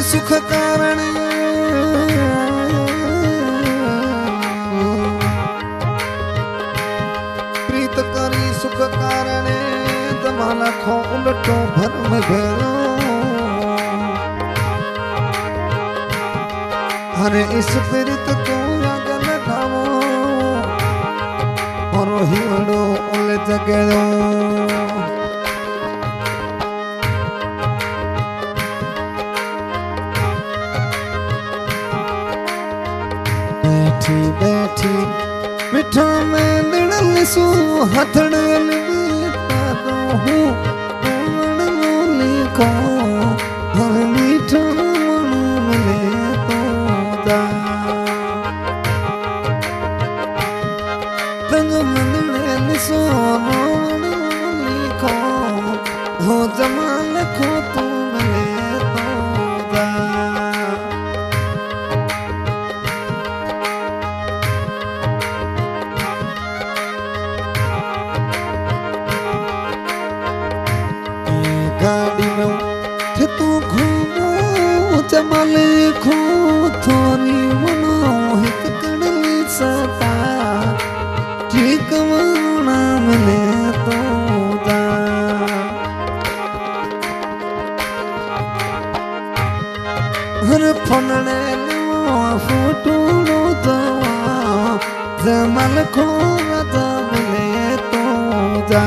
सुख कारण प्रीत करी सुख कारण दमाला खो उलटो भरम भेलो अरे इस प्रीत को अगन खावो और हिवड़ो उलझ गयो बैठी बैठी मिठा में दड़ल सो हथड़ल बेटा दो हूँ मन मोली को हर मीठा मन मिले तो दा तंग मंदड़ल सो मन मोली को हो जमाल को तू मिले तो दा गाड़ी में तू घूमो जमल खो थोरी मनो हित कड़ली सता ठीक मना मिले तो दा हर फनने लो फोटो लो दवा जमल खो रजा मिले तो दा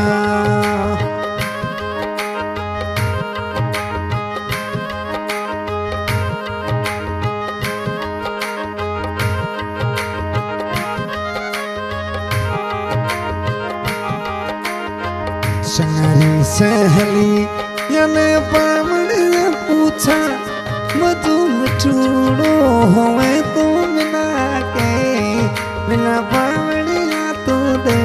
शंगरी सहली याने पामड़िया पूछा मधु मिठूड़ो होवे तो मिला के मिला पामड़िया तो दे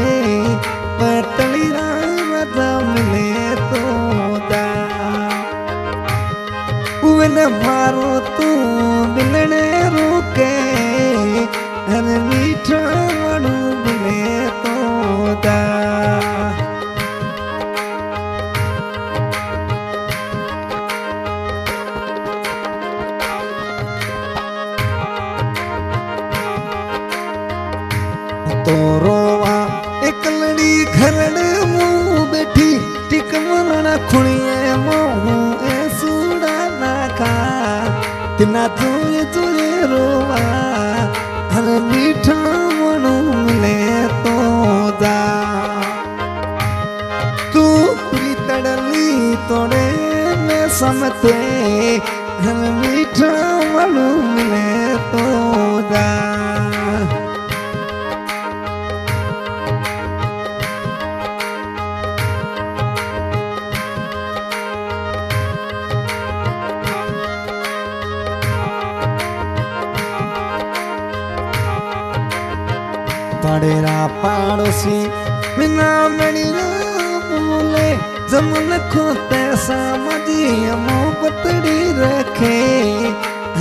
पतली रात मिले तो दा उन मारो तू मिलने रोके हर मीठा मनु मिले तो दा तो रोवा एक लड़ी घरड़ मुँह बैठी टिक मरना खुणिए मोह ए सूड़ा ना खा तिना तुझे तुझे रोवा हर मीठा मनु मिले तो दा तू प्रीतड़ली तोड़े में समते हर मीठा मनु मिले तो दा पड़ेरा पाड़ोसी बिना मणिया बोले जमन खोते सामजी मोहब्बतड़ी रखे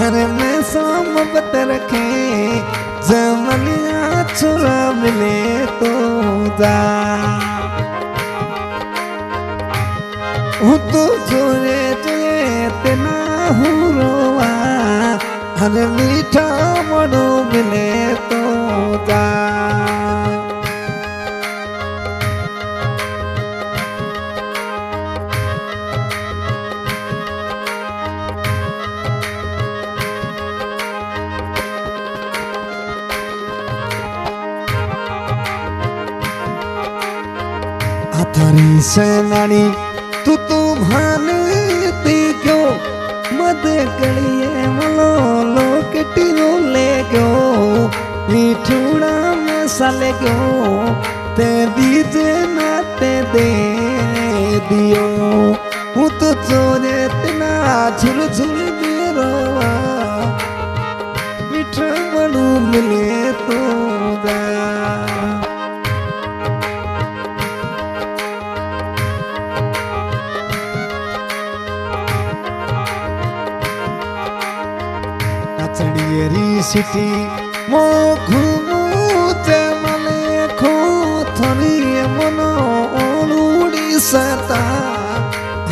हर में मोहब्बत रखे जमनिया छुरा मिले तो दा तो जोरे जोरे तेना हुआ हर मीठा मनो मिले तो दा थारी सेनानी तू भानती क्यों मद कड़िए मलो लो केटी लो ले क्यों मीठूड़ा में साले क्यों ते दीजे नाते दे दियो हूँ तो चोरे तना झुल झुल बेरोवा मीठा मनु मिले तो दा चढ़ियरी सिटी मो घुमू जमले खो थरी मनो ओलूड़ी सता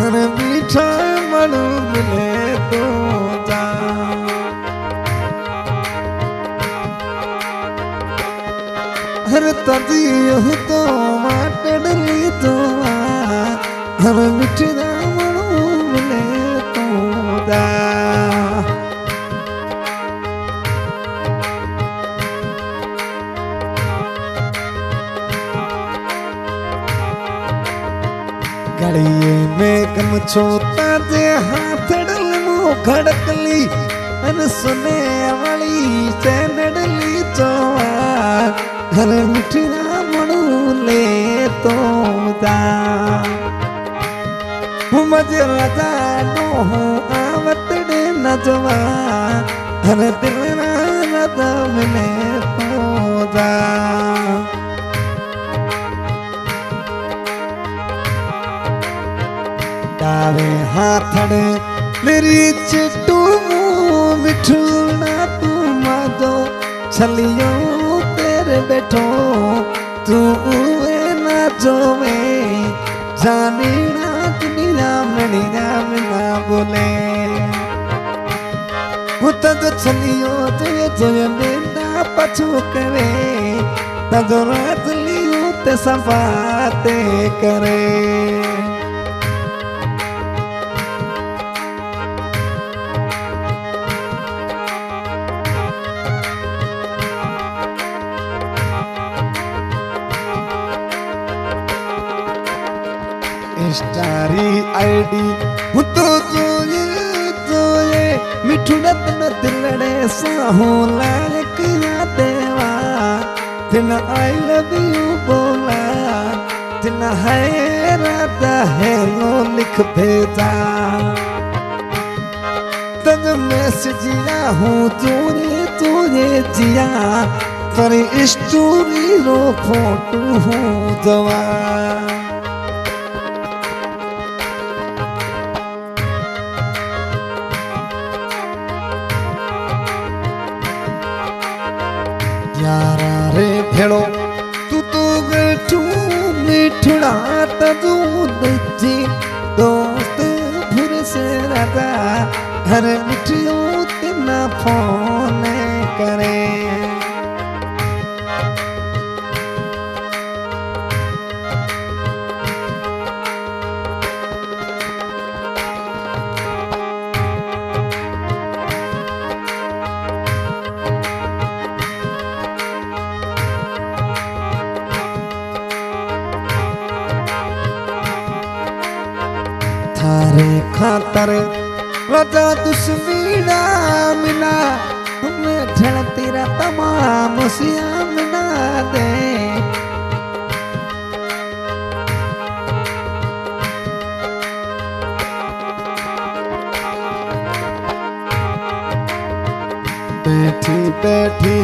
हर मीठा मनु मिले तो जा हर तजी तो माटड़ली तो हर मिठड़ा मणो मिले तो दा गड़िए में कम छोता जे हाथड़ल मो खड़कली अन सुने वाली चैनडली चोआ हर मिठड़ा मणु ले तो दा मजे राजा नो आवतड़े नजवा हर दिल राजा मिले तो दा डावे हाथड़े मेरी चिट्टू मिठुना तू मादो छलियो तेरे बैठो तू ना जोवे जानी ना दुनिया मनी ना मिला बोले उतना तो छलियो तो ये मेरा पछू करे तब रात लियो ते सफाते करे स्टारी आईडी तो ये मिठुड़ा तना दिलड़े साहू लायक या देवा तना आई लव यू बोला तना है राता है लो लिख भेजा तब मैसेज या हूँ तूने जिया तेरी स्टोरी रो फोटो हूँ दवा यारा रे भेड़ो तू तो गठू मिठड़ा तू दजी दोस्त फिर से रगा हर मिठियो तेना फोन करे थारे खातर राजा दुश्मीना मिला हमें ठण तेरा तमाम सिया मिला दे बैठी बैठी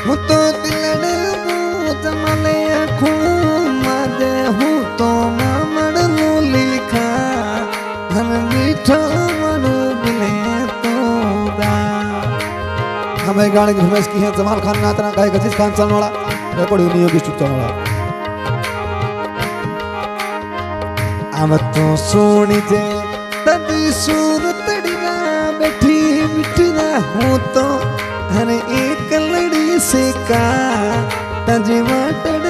हूँ तो दिलड़े जमले खूमा दे हूँ तो मामड़ लो लिखा हम मीठा मनु मिले तो दा हमें गाने की फरमाइश की है जमाल खान नातना गायक अजीज खान चलने वाला रिकॉर्डिंग नहीं होगी स्टूडियो चलने वाला अब तो सोनी जे तभी सूरत डिगा बैठी मिठना हूँ तो हर एक लड़ी से का तजी वाटड़